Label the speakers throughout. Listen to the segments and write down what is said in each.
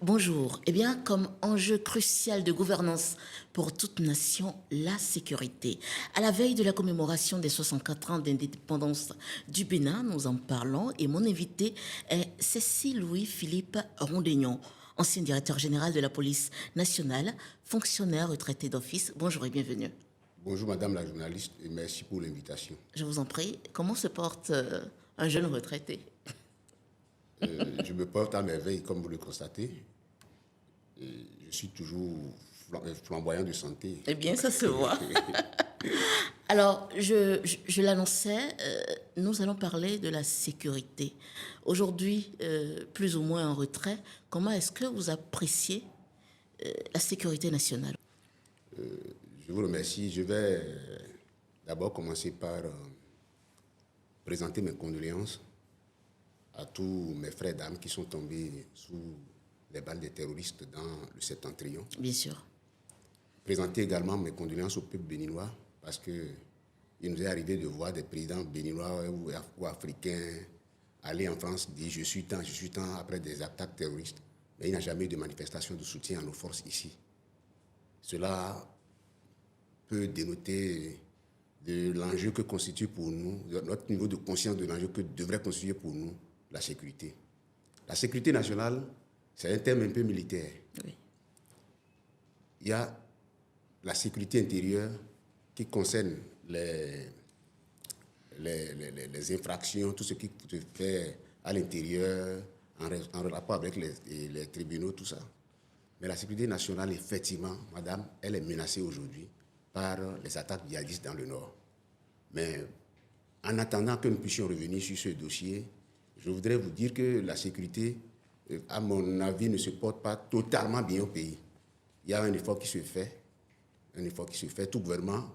Speaker 1: Bonjour. Eh bien, comme enjeu crucial de gouvernance pour toute nation, la sécurité. À la veille de la commémoration des 64 ans d'indépendance du Bénin, nous en parlons et mon invité est Cécile Louis-Philippe Rondaignon, ancien directeur général de la police nationale, fonctionnaire retraité d'office. Bonjour et bienvenue.
Speaker 2: Bonjour Madame la journaliste et merci pour l'invitation.
Speaker 1: Je vous en prie, comment se porte un jeune retraité?
Speaker 2: Je me porte à merveille comme vous le constatez. Je suis toujours flamboyant de santé.
Speaker 1: Eh bien, ça se voit. Alors, je l'annonçais, nous allons parler de la sécurité. Aujourd'hui, plus ou moins en retrait, comment est-ce que vous appréciez la sécurité nationale?
Speaker 2: Je vous remercie. Je vais d'abord commencer par présenter mes condoléances à tous mes frères d'armes qui sont tombés sous les balles des terroristes dans le Septentrion.
Speaker 1: Bien sûr.
Speaker 2: Présenter également mes condoléances au peuple béninois parce que il nous est arrivé de voir des présidents béninois ou africains aller en France dire je suis tant après des attaques terroristes. Mais il n'y a jamais eu de manifestation de soutien à nos forces ici. Cela peut dénoter de l'enjeu que constitue pour nous, de notre niveau de conscience de l'enjeu que devrait constituer pour nous la sécurité. La sécurité nationale, c'est un terme un peu militaire.
Speaker 1: Oui.
Speaker 2: Il y a la sécurité intérieure qui concerne les infractions, tout ce qui se fait à l'intérieur, en rapport avec les tribunaux, tout ça. Mais la sécurité nationale, effectivement, madame, elle est menacée aujourd'hui par les attaques djihadistes dans le Nord. Mais en attendant que nous puissions revenir sur ce dossier, je voudrais vous dire que la sécurité, à mon avis, ne se porte pas totalement bien au pays. Il y a un effort qui se fait, tout gouvernement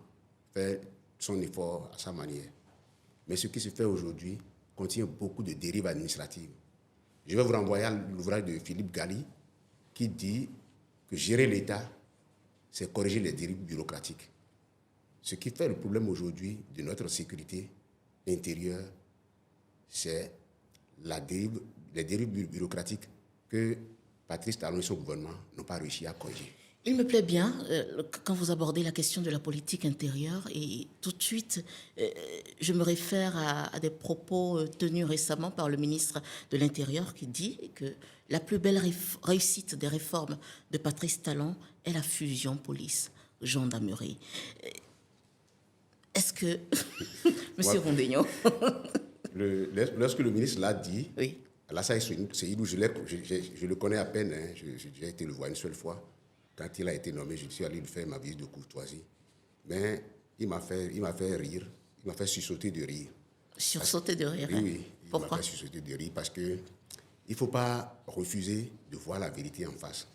Speaker 2: fait son effort à sa manière. Mais ce qui se fait aujourd'hui contient beaucoup de dérives administratives. Je vais vous renvoyer à l'ouvrage de Philippe Galli qui dit que gérer l'État, c'est corriger les dérives bureaucratiques. Ce qui fait le problème aujourd'hui de notre sécurité intérieure, c'est les dérives bureaucratiques que Patrice Talon et son gouvernement n'ont pas réussi à corriger.
Speaker 1: Il me plaît bien quand vous abordez la question de la politique intérieure et tout de suite, je me réfère à des propos tenus récemment par le ministre de l'Intérieur qui dit que la plus belle réussite des réformes de Patrice Talon est la fusion police-gendarmerie. Est-ce que, Monsieur Rondaignon,
Speaker 2: Lorsque le ministre l'a dit,
Speaker 1: oui,
Speaker 2: Alassane Seydou, je le connais à peine, hein, j'ai été le voir une seule fois. Quand il a été nommé, je suis allé lui faire ma visite de courtoisie. Mais il m'a fait rire, il m'a fait sursauter de rire.
Speaker 1: sursauter de rire.
Speaker 2: Oui,
Speaker 1: Hein?
Speaker 2: oui, il m'a
Speaker 1: Pourquoi?
Speaker 2: fait sursauter de rire parce qu'il ne faut pas refuser de voir la vérité en face.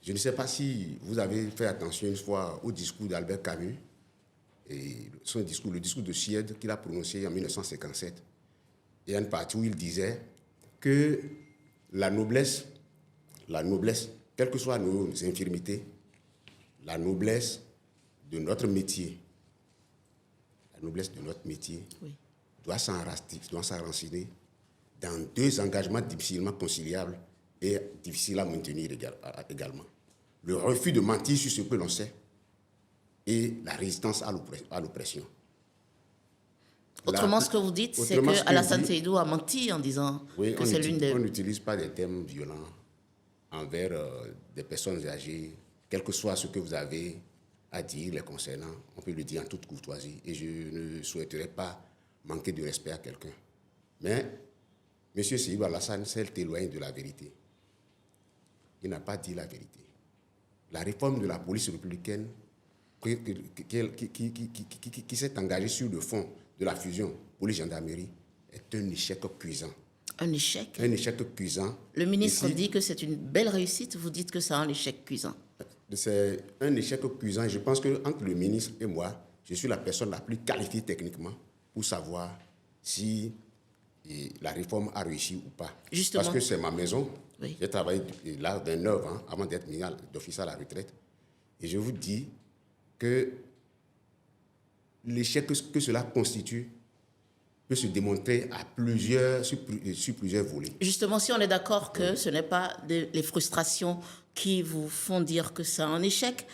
Speaker 2: Je ne sais pas si vous avez fait attention une fois au discours d'Albert Camus, et le discours de Sied qu'il a prononcé en 1957. Il y a une partie où il disait que la noblesse, quelles que soient nos infirmités, la noblesse de notre métier,
Speaker 1: Oui.
Speaker 2: doit s'enraciner dans deux engagements difficilement conciliables et difficiles à maintenir également. Le refus de mentir sur ce que l'on sait et la résistance à l'oppression.
Speaker 1: Autrement, ce que vous dites, c'est que Alassane Seydou a menti en disant
Speaker 2: oui,
Speaker 1: que c'est l'une des...
Speaker 2: on n'utilise pas des termes violents envers des personnes âgées, quel que soit ce que vous avez à dire les concernant, on peut le dire en toute courtoisie et je ne souhaiterais pas manquer de respect à quelqu'un. Mais M. Seydou Alassane s'est éloigné de la vérité. Il n'a pas dit la vérité. La réforme de la police républicaine qui s'est engagée sur le fond de la fusion police-gendarmerie est un échec cuisant.
Speaker 1: Un échec.
Speaker 2: Un échec cuisant.
Speaker 1: Le ministre dit que c'est une belle réussite, vous dites que c'est un échec cuisant.
Speaker 2: C'est un échec cuisant. Je pense qu'entre le ministre et moi, je suis la personne la plus qualifiée techniquement pour savoir si la réforme a réussi ou pas.
Speaker 1: Justement.
Speaker 2: Parce que c'est ma maison.
Speaker 1: Oui.
Speaker 2: J'ai travaillé là 29 ans avant d'être mis d'office à la retraite. Et je vous dis que l'échec que cela constitue peut se démontrer sur plusieurs volets.
Speaker 1: Justement, si on est d'accord que ce n'est pas les frustrations qui vous font dire que c'est un échec,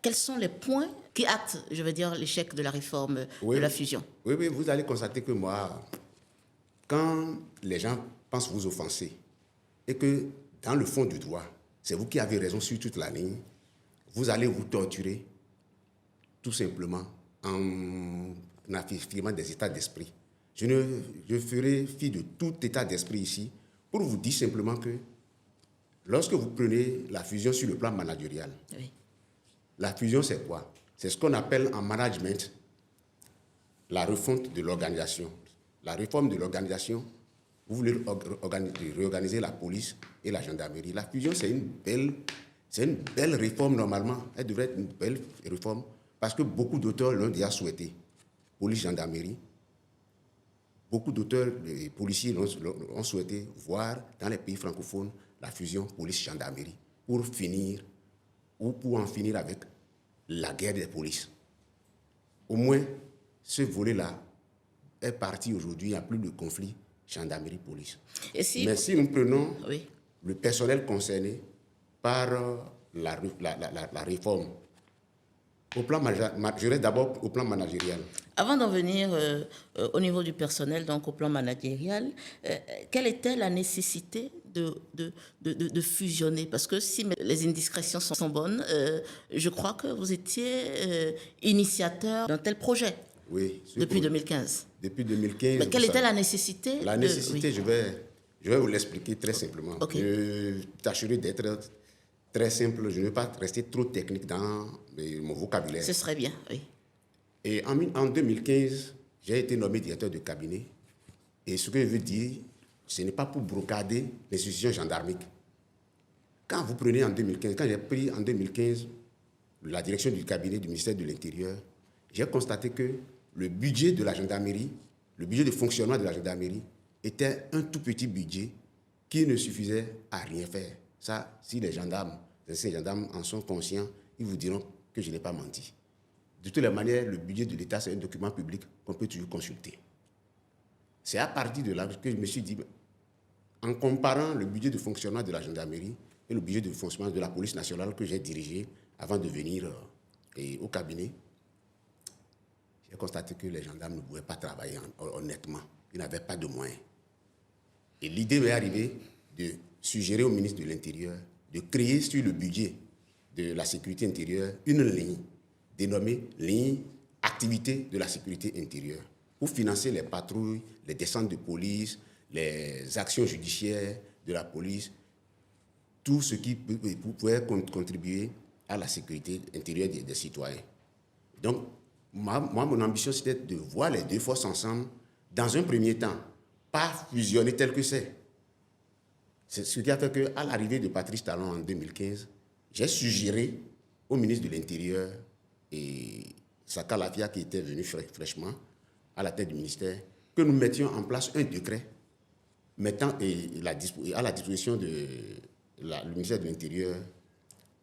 Speaker 1: quels sont les points qui actent, je veux dire, l'échec de la réforme de la fusion?
Speaker 2: Oui, vous allez constater que moi, quand les gens pensent vous offenser et que dans le fond du droit, c'est vous qui avez raison sur toute la ligne, vous allez vous torturer tout simplement en affirmant des états d'esprit. Je ferai fi de tout état d'esprit ici pour vous dire simplement que lorsque vous prenez la fusion sur le plan managérial,
Speaker 1: Oui.
Speaker 2: la fusion c'est quoi? C'est ce qu'on appelle en management la refonte de l'organisation. La réforme de l'organisation, vous voulez réorganiser la police et la gendarmerie. La fusion c'est une belle réforme normalement. Elle devrait être une belle réforme parce que beaucoup d'auteurs l'ont déjà souhaité. Police, gendarmerie. Beaucoup d'auteurs et policiers ont souhaité voir dans les pays francophones la fusion police-gendarmerie pour en finir avec la guerre des polices. Au moins, ce volet-là est parti aujourd'hui, il n'y a plus de conflit gendarmerie-police. Mais si nous prenons le personnel concerné par la réforme, je reste d'abord au plan managérial.
Speaker 1: Avant d'en venir au niveau du personnel, donc au plan managérial, quelle était la nécessité de fusionner? Parce que si les indiscrétions sont bonnes, je crois que vous étiez initiateur d'un tel projet.
Speaker 2: Oui.
Speaker 1: Depuis 2015.
Speaker 2: Depuis 2015.
Speaker 1: Mais quelle était la nécessité?
Speaker 2: La nécessité, je vais vous l'expliquer très simplement.
Speaker 1: Okay.
Speaker 2: Je tâcherai d'être très simple. Je ne vais pas rester trop technique dans mon vocabulaire.
Speaker 1: Ce serait bien, oui.
Speaker 2: Et en 2015, j'ai été nommé directeur de cabinet. Et ce que je veux dire, ce n'est pas pour brocader l'institution gendarmique. Quand vous prenez en 2015, quand j'ai pris en 2015 la direction du cabinet du ministère de l'Intérieur, j'ai constaté que le budget de la gendarmerie, le budget de fonctionnement de la gendarmerie, était un tout petit budget qui ne suffisait à rien faire. Ça, si les anciens gendarmes en sont conscients, ils vous diront que je n'ai pas menti. De toutes les manières, le budget de l'État, c'est un document public qu'on peut toujours consulter. C'est à partir de là que je me suis dit, en comparant le budget de fonctionnement de la gendarmerie et le budget de fonctionnement de la police nationale que j'ai dirigé avant de venir au cabinet, j'ai constaté que les gendarmes ne pouvaient pas travailler honnêtement. Ils n'avaient pas de moyens. Et l'idée m'est arrivée de suggérer au ministre de l'Intérieur de créer sur le budget de la sécurité intérieure une ligne dénommée ligne activité de la sécurité intérieure pour financer les patrouilles, les descentes de police, les actions judiciaires de la police, tout ce qui pouvait contribuer à la sécurité intérieure des citoyens. Donc, mon ambition, c'était de voir les deux forces ensemble dans un premier temps, pas fusionner tel que c'est. C'est ce qui a fait qu'à l'arrivée de Patrice Talon en 2015, j'ai suggéré au ministre de l'Intérieur et Saka Lafia, qui était venu fraîchement à la tête du ministère, que nous mettions en place un décret mettant à la disposition du ministère de l'Intérieur,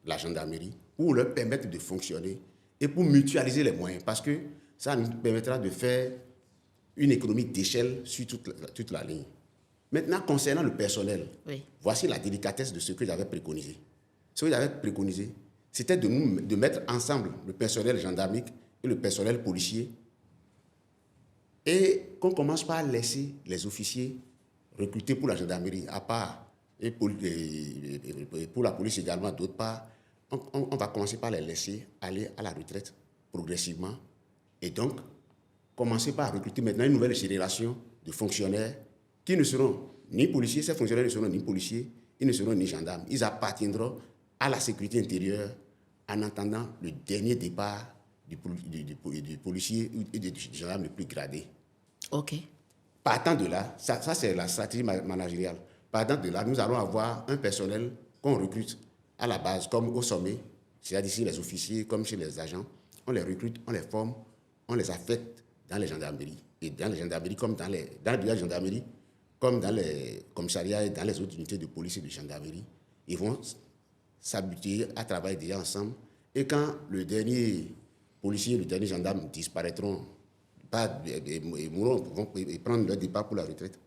Speaker 2: la gendarmerie, pour leur permettre de fonctionner et pour mutualiser les moyens, parce que ça nous permettra de faire une économie d'échelle sur toute la ligne. Maintenant, concernant le personnel, voici la délicatesse de ce que j'avais préconisé. Ce que j'avais préconisé, c'était de mettre ensemble le personnel gendarmique et le personnel policier et qu'on commence par laisser les officiers recrutés pour la gendarmerie à part et pour la police également d'autre part. On va commencer par les laisser aller à la retraite progressivement et donc commencer par recruter maintenant une nouvelle génération de fonctionnaires qui ne seront ni policiers. Ces fonctionnaires ne seront ni policiers, ils ne seront ni gendarmes. Ils appartiendront à la sécurité intérieure en attendant le dernier départ du policier et du gendarme le plus gradé.
Speaker 1: OK.
Speaker 2: Partant de là, ça c'est la stratégie managériale. Partant de là, nous allons avoir un personnel qu'on recrute à la base, comme au sommet, c'est-à-dire ici les officiers, comme chez les agents. On les recrute, on les forme, on les affecte dans les gendarmeries. Et dans les gendarmeries, comme dans le bureau de gendarmerie, comme dans les commissariats et dans les autres unités de police et de gendarmerie, ils vont s'habituer à travailler déjà ensemble. Et quand le dernier policier et le dernier gendarme disparaîtront et mourront, vont prendre leur départ pour la retraite,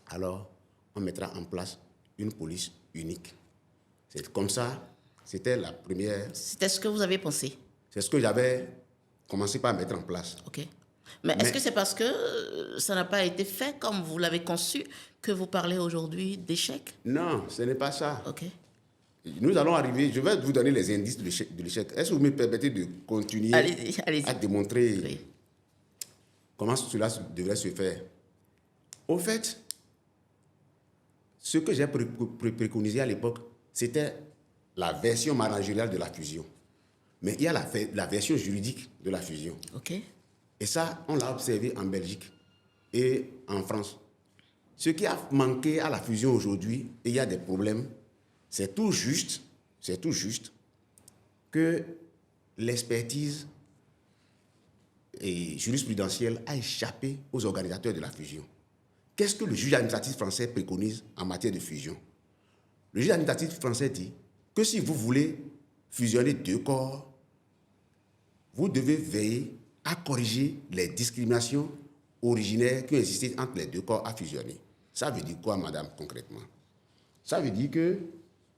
Speaker 2: alors on mettra en place une police unique. C'est comme ça, c'était la première.
Speaker 1: C'était ce que vous avez pensé.
Speaker 2: C'est ce que j'avais commencé par mettre en place.
Speaker 1: OK. Mais est-ce que c'est parce que ça n'a pas été fait comme vous l'avez conçu que vous parlez aujourd'hui d'échec?
Speaker 2: Non, ce n'est pas ça.
Speaker 1: OK.
Speaker 2: Nous allons arriver, je vais vous donner les indices de l'échec. Est-ce que vous me permettez de continuer
Speaker 1: Allez-y.
Speaker 2: à démontrer
Speaker 1: Oui.
Speaker 2: comment cela devrait se faire? Au fait, ce que j'ai préconisé à l'époque, c'était la version managériale de la fusion. Mais il y a la version juridique de la fusion.
Speaker 1: OK.
Speaker 2: Et ça, on l'a observé en Belgique et en France. Ce qui a manqué à la fusion aujourd'hui, et il y a des problèmes, c'est tout juste que l'expertise jurisprudentielle a échappé aux organisateurs de la fusion. Qu'est-ce que le juge administratif français préconise en matière de fusion? Le juge administratif français dit que si vous voulez fusionner deux corps, vous devez veiller à corriger les discriminations originaires qui ont existé entre les deux corps à fusionner. Ça veut dire quoi, madame, concrètement? Ça veut dire que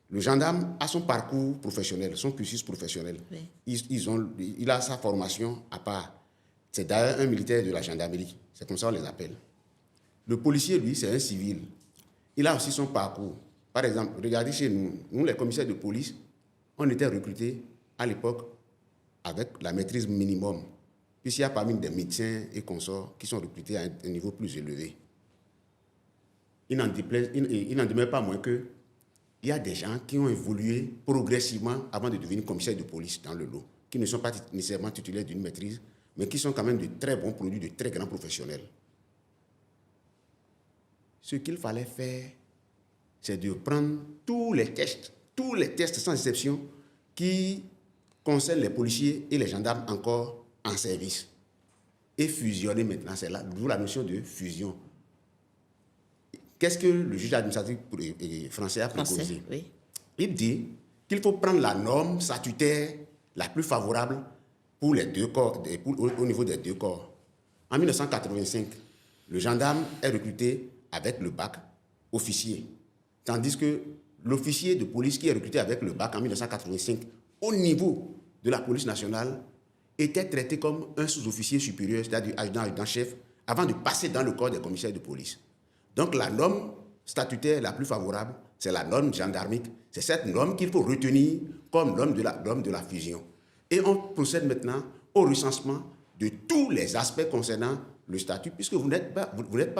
Speaker 2: le gendarme a son parcours professionnel, son cursus professionnel.
Speaker 1: Oui.
Speaker 2: Il a sa formation à part. C'est d'ailleurs un militaire de la gendarmerie. C'est comme ça qu'on les appelle. Le policier, lui, c'est un civil. Il a aussi son parcours. Par exemple, regardez chez nous, les commissaires de police, on était recrutés à l'époque avec la maîtrise minimum. Puisqu'il y a parmi des médecins et consorts qui sont recrutés à un niveau plus élevé. Il n'en demeure pas moins qu'il y a des gens qui ont évolué progressivement avant de devenir commissaires de police dans le lot, qui ne sont pas nécessairement titulaires d'une maîtrise, mais qui sont quand même de très bons produits, de très grands professionnels. Ce qu'il fallait faire, c'est de prendre tous les tests sans exception qui concernent les policiers et les gendarmes encore en service. Et fusionner maintenant, c'est là, d'où la notion de fusion. Qu'est-ce que le juge administratif français a préconisé?
Speaker 1: Oui.
Speaker 2: Il dit qu'il faut prendre la norme statutaire la plus favorable pour les deux corps, au niveau des deux corps. En 1985, le gendarme est recruté avec le bac officier, tandis que l'officier de police qui est recruté avec le bac en 1985 au niveau de la police nationale était traité comme un sous-officier supérieur, c'est-à-dire adjudant-chef, avant de passer dans le corps des commissaires de police. Donc la norme statutaire la plus favorable, c'est la norme gendarmique. C'est cette norme qu'il faut retenir comme norme de la fusion. Et on procède maintenant au recensement de tous les aspects concernant le statut, puisque vous n'êtes pas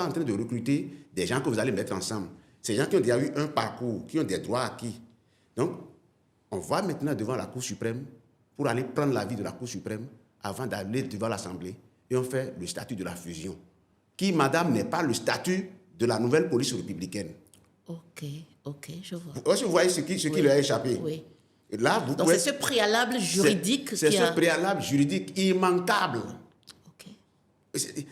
Speaker 2: en train de recruter des gens que vous allez mettre ensemble. C'est des gens qui ont déjà eu un parcours, qui ont des droits acquis. Donc, on va maintenant devant la Cour suprême pour aller prendre l'avis de la Cour suprême avant d'aller devant l'Assemblée. Et on fait le statut de la fusion, qui, madame, n'est pas le statut de la nouvelle police républicaine.
Speaker 1: OK, je vois.
Speaker 2: Vous voyez ce qui lui a échappé?
Speaker 1: Oui.
Speaker 2: Et là,
Speaker 1: Donc c'est ce préalable juridique
Speaker 2: c'est ce préalable juridique immanquable.
Speaker 1: OK.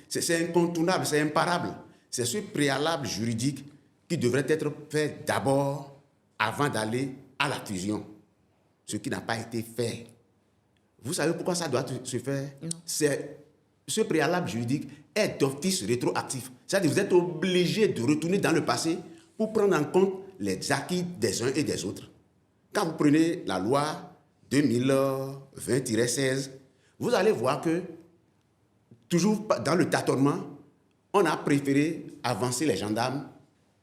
Speaker 2: C'est incontournable, c'est imparable. C'est ce préalable juridique qui devrait être fait d'abord avant d'aller à la fusion. Ce qui n'a pas été fait. Vous savez pourquoi ça doit se faire? Ce préalable juridique est d'office rétroactif. C'est-à-dire que vous êtes obligé de retourner dans le passé pour prendre en compte les acquis des uns et des autres. Quand vous prenez la loi 2020-16, vous allez voir que, toujours dans le tâtonnement, on a préféré avancer les gendarmes.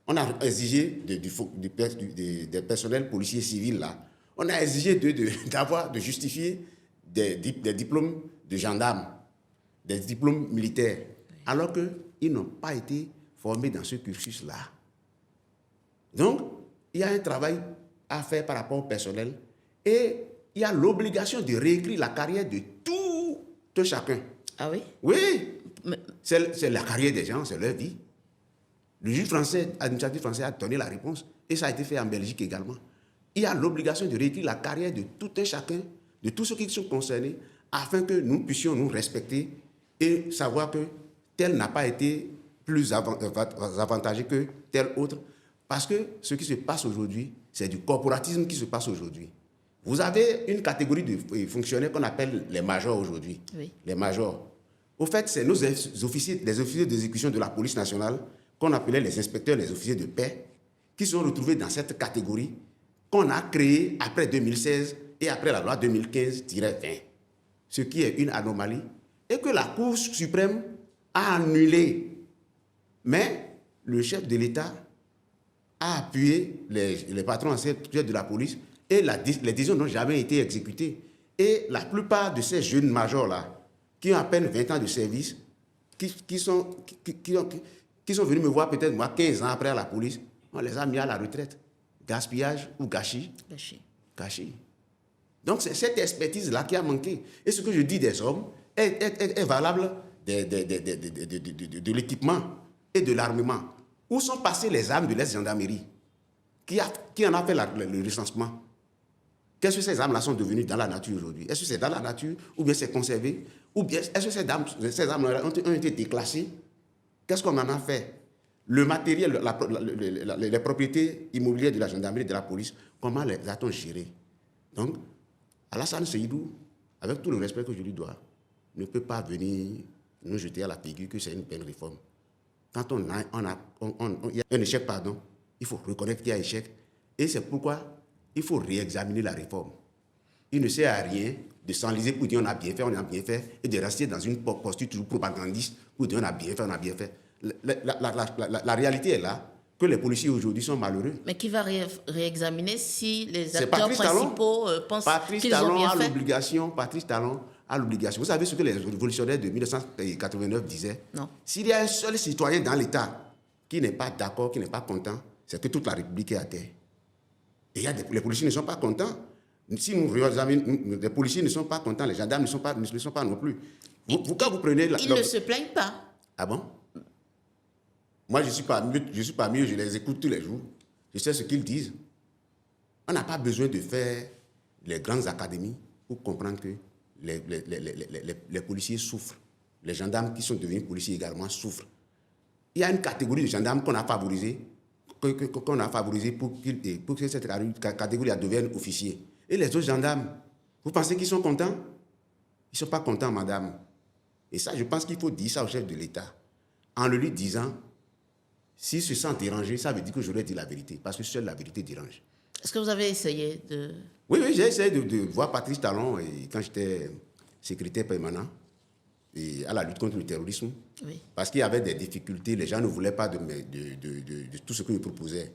Speaker 2: On a exigé des personnels policiers civils là. On a exigé de justifier des diplômes de gendarmes, des diplômes militaires, alors qu'ils n'ont pas été formés dans ce cursus-là. Donc, il y a un travail à faire par rapport au personnel et il y a l'obligation de réécrire la carrière de tout chacun.
Speaker 1: Ah oui?
Speaker 2: Oui, c'est la carrière des gens, c'est leur vie. Le juge administratif français a donné la réponse et ça a été fait en Belgique également. Il y a l'obligation de réécrire la carrière de tout un chacun, de tous ceux qui sont concernés, afin que nous puissions nous respecter et savoir que tel n'a pas été plus avantageux que tel autre. Parce que ce qui se passe aujourd'hui, c'est du corporatisme qui se passe aujourd'hui. Vous avez une catégorie de fonctionnaires qu'on appelle les majors aujourd'hui.
Speaker 1: Oui.
Speaker 2: Les majors. Au fait, c'est les officiers d'exécution de la police nationale, qu'on appelait les inspecteurs, les officiers de paix, qui sont retrouvés dans cette catégorie qu'on a créée après 2016 et après la loi 2015-20, ce qui est une anomalie, et que la Cour suprême a annulé. Mais le chef de l'État a appuyé les patrons anciens de la police et les décisions n'ont jamais été exécutées. Et la plupart de ces jeunes majors-là, qui ont à peine 20 ans de service, qui sont venus me voir peut-être moi 15 ans après à la police, on les a mis à la retraite. Gaspillage ou gâchis? Gâchis. Donc c'est cette expertise-là qui a manqué. Et ce que je dis des hommes est valable de l'équipement et de l'armement. Où sont passées les armes de l'ex-gendarmerie? Qui en a fait le recensement? Qu'est-ce que ces armes-là sont devenues dans la nature aujourd'hui? Est-ce que c'est dans la nature ou bien c'est conservé? Ou bien est-ce que ces armes-là ont été déclassées? Qu'est-ce qu'on en a fait? Le matériel, les propriétés immobilières de la gendarmerie, de la police, comment les a-t-on gérées? Donc, Alassane Seydou, avec tout le respect que je lui dois, ne peut pas venir nous jeter à la figure que c'est une bonne réforme. Quand il y a un échec, il faut reconnaître qu'il y a un échec. Et c'est pourquoi il faut réexaminer la réforme. Il ne sert à rien de s'enliser pour dire on a bien fait, et de rester dans une posture toujours propagandiste pour dire on a bien fait. La réalité est là, que les policiers aujourd'hui sont malheureux.
Speaker 1: Mais qui va réexaminer si les acteurs principaux pensent qu'ils ont bien fait?
Speaker 2: Patrice Talon a l'obligation. Vous savez ce que les révolutionnaires de 1989 disaient?
Speaker 1: Non.
Speaker 2: S'il y a un seul citoyen dans l'État qui n'est pas d'accord, qui n'est pas content, c'est que toute la République est à terre. Et les policiers ne sont pas contents. Si nous réexaminons, les policiers ne sont pas contents, les gendarmes ne sont pas non plus. Quand vous prenez
Speaker 1: ils ne se plaignent pas.
Speaker 2: Ah bon? Moi, je suis parmi eux, je les écoute tous les jours. Je sais ce qu'ils disent. On n'a pas besoin de faire les grandes académies pour comprendre que les policiers souffrent. Les gendarmes qui sont devenus policiers également souffrent. Il y a une catégorie de gendarmes qu'on a favorisée, pour que cette catégorie devienne officier. Et les autres gendarmes, vous pensez qu'ils sont contents? Ils ne sont pas contents, madame. Et ça, je pense qu'il faut dire ça au chef de l'État. En le lui disant, s'il se sent dérangé, ça veut dire que j'aurais dit la vérité, parce que seule la vérité dérange.
Speaker 1: Est-ce que vous avez essayé de...
Speaker 2: Oui, j'ai essayé de voir Patrice Talon quand j'étais secrétaire permanent et à la lutte contre le terrorisme.
Speaker 1: Oui.
Speaker 2: Parce qu'il y avait des difficultés, les gens ne voulaient pas de tout ce que je proposais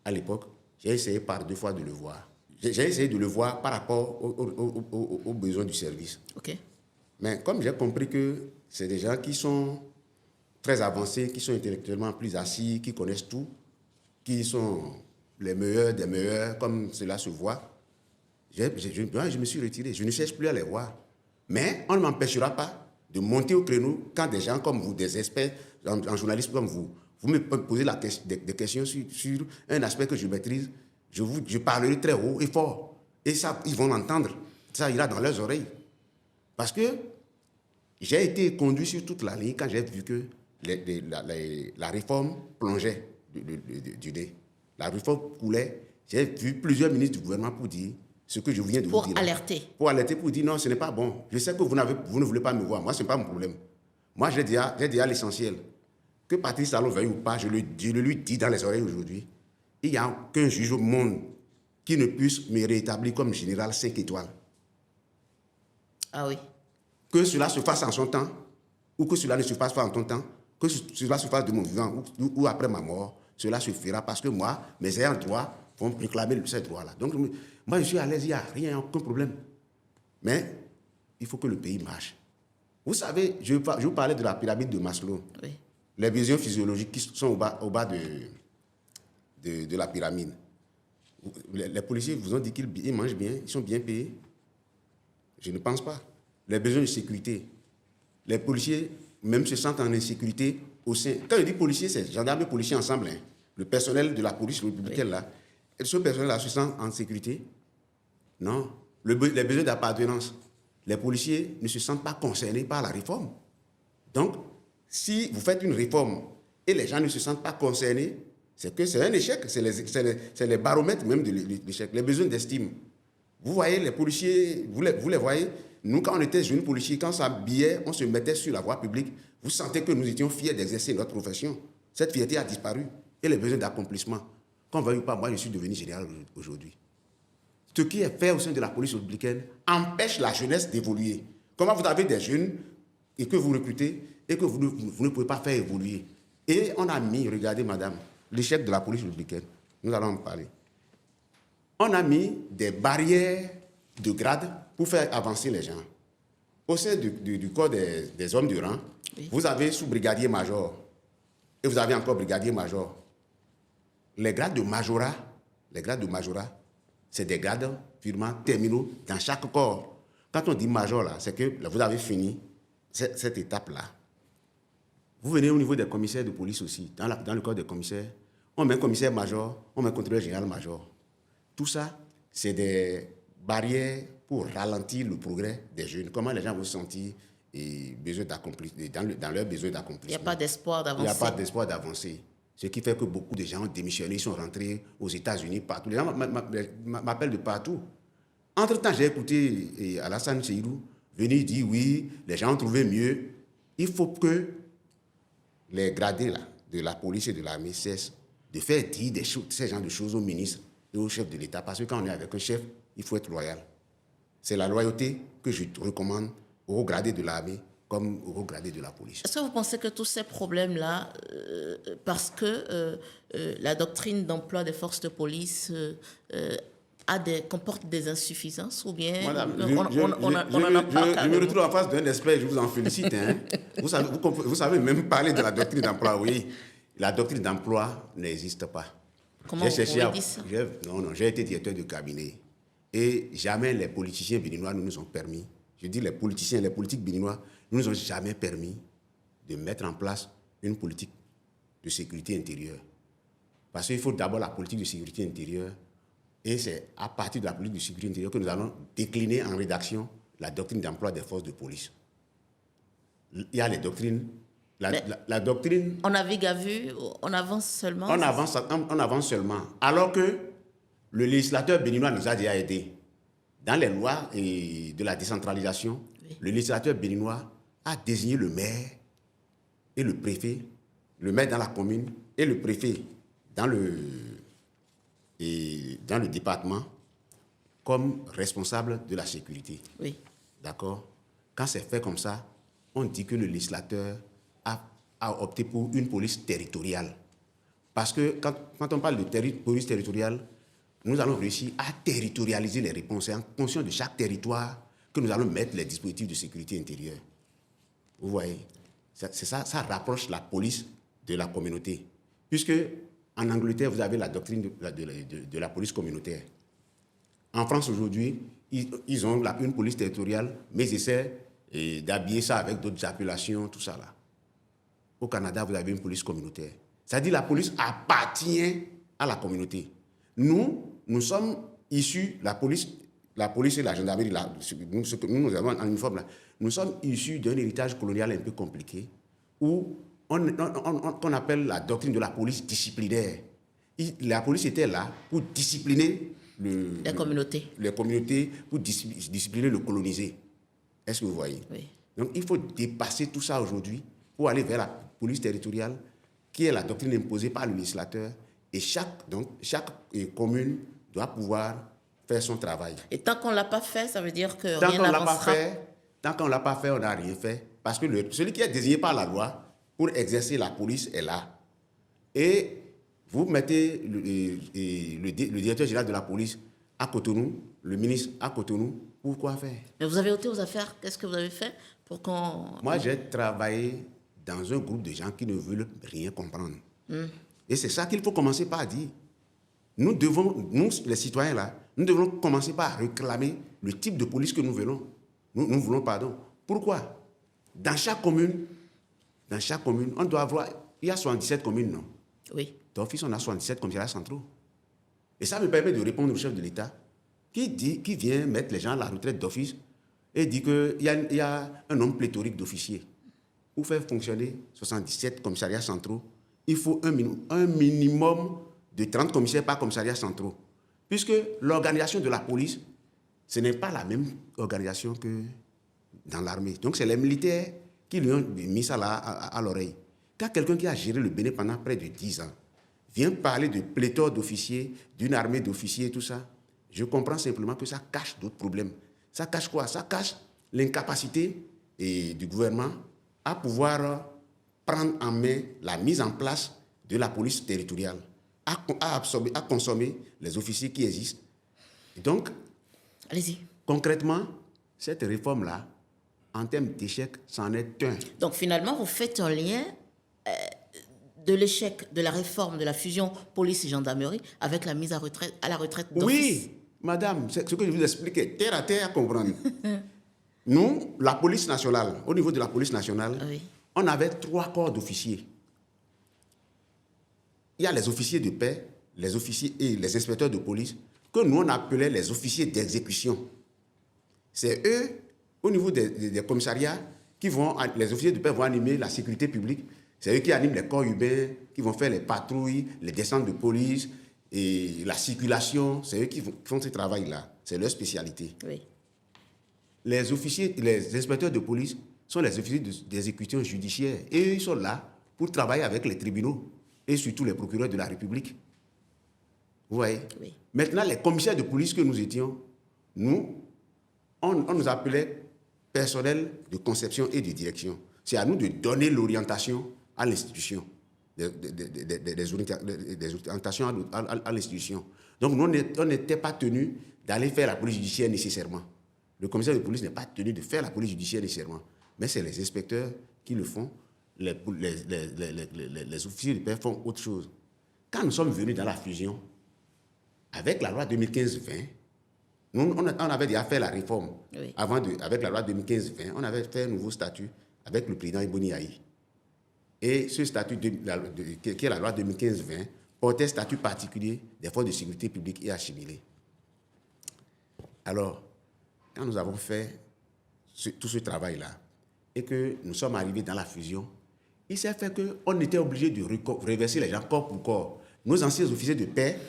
Speaker 2: à l'époque. J'ai essayé par 2 fois de le voir. J'ai essayé de le voir par rapport aux besoins du service.
Speaker 1: OK.
Speaker 2: Mais comme j'ai compris que c'est des gens qui sont très avancés, qui sont intellectuellement plus assis, qui connaissent tout, qui sont les meilleurs des meilleurs, comme cela se voit, je me suis retiré. Je ne cherche plus à les voir. Mais on ne m'empêchera pas de monter au créneau quand des gens comme vous, des experts en journalisme comme vous me posez des questions sur un aspect que je maîtrise, je parlerai très haut et fort. Et ça, ils vont l'entendre. Ça ira dans leurs oreilles. Parce que j'ai été conduit sur toute la ligne quand j'ai vu que la réforme plongeait du nez. La réforme coulait. J'ai vu plusieurs ministres du gouvernement pour dire ce que je viens de vous dire.
Speaker 1: Pour alerter.
Speaker 2: Pour alerter, pour dire non, ce n'est pas bon. Je sais que vous ne voulez pas me voir. Moi, ce n'est pas mon problème. Moi, j'ai dit à l'essentiel. Que Patrice Talon veuille ou pas, je le lui dis dans les oreilles aujourd'hui. Il n'y a aucun juge au monde qui ne puisse me rétablir comme général 5 étoiles.
Speaker 1: Ah oui.
Speaker 2: Que cela se fasse en son temps, ou que cela ne se fasse pas en ton temps, que cela se fasse de mon vivant ou après ma mort, cela se fera parce que moi, mes ayants droit vont réclamer ces droits-là. Donc, moi, je suis à l'aise, il n'y a rien, aucun problème. Mais il faut que le pays marche. Vous savez, je vous parlais de la pyramide de Maslow.
Speaker 1: Oui.
Speaker 2: Les besoins physiologiques qui sont au bas de la pyramide. Les policiers vous ont dit qu'ils mangent bien, ils sont bien payés. Je ne pense pas. Les besoins de sécurité. Les policiers même se sentent en insécurité au sein. Quand je dis policiers, c'est gendarmes et policiers ensemble. Hein. Le personnel de la police républicaine, là. Et ce personnel-là se sent en sécurité? Non. Les besoins d'appartenance. Les policiers ne se sentent pas concernés par la réforme. Donc, si vous faites une réforme et les gens ne se sentent pas concernés, c'est que c'est un échec. C'est les baromètres même de l'échec. Les besoins d'estime. Vous voyez les policiers, vous les voyez, Nous, quand on était jeunes policiers, quand on s'habillait, on se mettait sur la voie publique, vous sentez que nous étions fiers d'exercer notre profession. Cette fierté a disparu. Et les besoins d'accomplissement. Qu'on veuille ou pas, moi, je suis devenu général aujourd'hui. Ce qui est fait au sein de la police républicaine empêche la jeunesse d'évoluer. Comment vous avez des jeunes et que vous recrutez et que vous ne pouvez pas faire évoluer. Et on a mis, regardez madame, l'échec de la police républicaine, nous allons en parler. On a mis des barrières de grade pour faire avancer les gens. Au sein du corps des hommes de rang, oui. Vous avez sous-brigadier-major et vous avez encore brigadier-major. Les grades de majorat, c'est des grades purement terminaux dans chaque corps. Quand on dit major, là, c'est que vous avez fini cette étape-là. Vous venez au niveau des commissaires de police aussi, dans le corps des commissaires, on met un commissaire-major, on met un contrôleur général-major. Tout ça, c'est des barrières pour ralentir le progrès des jeunes. Comment les gens vont se sentir dans leur besoin d'accomplissement.
Speaker 1: Il n'y a pas d'espoir d'avancer.
Speaker 2: Il n'y a pas d'espoir d'avancer. Ce qui fait que beaucoup de gens ont démissionné, ils sont rentrés aux États-Unis, partout. Les gens m'appellent de partout. Entre-temps, j'ai écouté Alassane Seydou venir dire oui, les gens ont trouvé mieux. Il faut que les gradés là, de la police et de l'armée cessent de faire dire ces genres de choses aux ministres et aux chefs de l'État. Parce que quand on est avec un chef, il faut être loyal. C'est la loyauté que je recommande aux gradés de l'armée comme aux gradés de la police.
Speaker 1: Est-ce que vous pensez que tous ces problèmes-là, parce que la doctrine d'emploi des forces de police comporte des insuffisances ou bien
Speaker 2: Madame,
Speaker 1: on en a pas
Speaker 2: je me retrouve en face d'un expert, je vous en félicite. Hein. vous savez même parler de la doctrine d'emploi, oui. La doctrine d'emploi n'existe pas.
Speaker 1: Comment vous pouvez dire ça?
Speaker 2: Non, j'ai été directeur de cabinet. Et jamais les politiciens béninois nous ont permis, je dis les politiques béninois, ne nous ont jamais permis de mettre en place une politique de sécurité intérieure. Parce qu'il faut d'abord la politique de sécurité intérieure. Et c'est à partir de la politique de sécurité intérieure que nous allons décliner en rédaction la doctrine d'emploi des forces de police. Il y a les doctrines. La doctrine...
Speaker 1: On navigue à vue, on avance seulement.
Speaker 2: On avance seulement. Alors que le législateur béninois nous a déjà aidés. Dans les lois de la décentralisation, oui. Le législateur béninois a désigné le maire et le préfet, le maire dans la commune et le préfet dans le département comme responsable de la sécurité.
Speaker 1: Oui.
Speaker 2: D'accord? Quand c'est fait comme ça, on dit que le législateur a opté pour une police territoriale. Parce que quand on parle de police territoriale, nous allons réussir à territorialiser les réponses. C'est en fonction de chaque territoire que nous allons mettre les dispositifs de sécurité intérieure. Vous voyez, c'est ça, ça rapproche la police de la communauté. Puisque en Angleterre, vous avez la doctrine de la police communautaire. En France, aujourd'hui, ils ont une police territoriale, mais ils essaient d'habiller ça avec d'autres appellations, tout ça là. Au Canada, vous avez une police communautaire. C'est-à-dire que la police appartient à la communauté. Nous sommes issus, la police et la gendarmerie, nous avons en uniforme là, nous sommes issus d'un héritage colonial un peu compliqué, où qu'on appelle la doctrine de la police disciplinaire. La police était là pour discipliner les communautés, pour discipliner le colonisé. Est-ce que vous voyez?
Speaker 1: Oui.
Speaker 2: Donc il faut dépasser tout ça aujourd'hui pour aller vers la police territoriale, qui est la doctrine imposée par le législateur, et chaque commune doit pouvoir faire son travail.
Speaker 1: Et tant qu'on ne l'a pas fait, ça veut dire que rien n'avancera.
Speaker 2: Tant qu'on ne l'a pas fait, on n'a rien fait. Parce que celui qui est désigné par la loi pour exercer la police est là. Et vous mettez le directeur général de la police à Cotonou, le ministre à Cotonou, pour quoi faire?
Speaker 1: Mais vous avez ôté aux affaires, qu'est-ce que vous avez fait pour qu'on...
Speaker 2: Moi, j'ai travaillé dans un groupe de gens qui ne veulent rien comprendre. Et c'est ça qu'il faut commencer par dire. Nous, les citoyens là, nous devons commencer par réclamer le type de police que nous voulons. Nous voulons, pardon. Pourquoi? Dans chaque commune, on doit avoir... Il y a 77 communes, non?
Speaker 1: Oui.
Speaker 2: D'office, on a 77 commissariats centraux. Et ça me permet de répondre au chef de l'État qui vient mettre les gens à la retraite d'office et dit qu'il y a un nombre pléthorique d'officiers. Pour faire fonctionner 77 commissariats centraux, il faut un minimum de 30 commissaires par commissariat centraux. Puisque l'organisation de la police, ce n'est pas la même organisation que dans l'armée. Donc, c'est les militaires qui lui ont mis ça là à l'oreille. Quand quelqu'un qui a géré le Bénin pendant près de 10 ans vient parler de pléthore d'officiers, d'une armée d'officiers, tout ça, je comprends simplement que ça cache d'autres problèmes. Ça cache quoi? Ça cache l'incapacité du gouvernement à pouvoir prendre en main la mise en place de la police territoriale, à consommer les officiers qui existent. Et donc,
Speaker 1: allez-y.
Speaker 2: Concrètement, cette réforme-là, en termes d'échec, c'en est un.
Speaker 1: Donc finalement, vous faites un lien de l'échec de la réforme de la fusion police et gendarmerie avec la mise à la retraite d'office.
Speaker 2: Oui, madame, c'est ce que je vous explique, terre à terre à comprendre. Nous, la police nationale, au niveau de la police nationale,
Speaker 1: Oui.
Speaker 2: on avait 3 corps d'officiers. Il y a les officiers de paix, les officiers et les inspecteurs de police, que nous on appelait les officiers d'exécution. C'est eux, au niveau des commissariats, les officiers de paix vont animer la sécurité publique. C'est eux qui animent les corps urbains, qui vont faire les patrouilles, les descentes de police et la circulation. C'est eux qui font ce travail-là. C'est leur spécialité.
Speaker 1: Oui.
Speaker 2: Les officiers, les inspecteurs de police sont les officiers d'exécution judiciaire. Et eux, ils sont là pour travailler avec les tribunaux et surtout les procureurs de la République. Vous voyez?
Speaker 1: Oui.
Speaker 2: Maintenant, les commissaires de police que nous étions, on nous appelait personnel de conception et de direction. C'est à nous de donner l'orientation à l'institution, des orientations à l'institution. Donc, nous, on n'était pas tenus d'aller faire la police judiciaire nécessairement. Le commissaire de police n'est pas tenu de faire la police judiciaire nécessairement. Mais c'est les inspecteurs qui le font. Les officiers de paix font autre chose. Quand nous sommes venus dans la fusion, avec la loi 2015-20, on avait déjà fait la réforme.
Speaker 1: Oui.
Speaker 2: Avec la loi 2015-20, on avait fait un nouveau statut avec le président Iboni Aïe. Et ce statut, qui est la loi 2015-20, portait statut particulier des forces de sécurité publique et assimilées. Alors, quand nous avons fait tout ce travail-là et que nous sommes arrivés dans la fusion, il s'est fait qu'on était obligé de reverser les gens corps pour corps. Nos anciens officiers de paix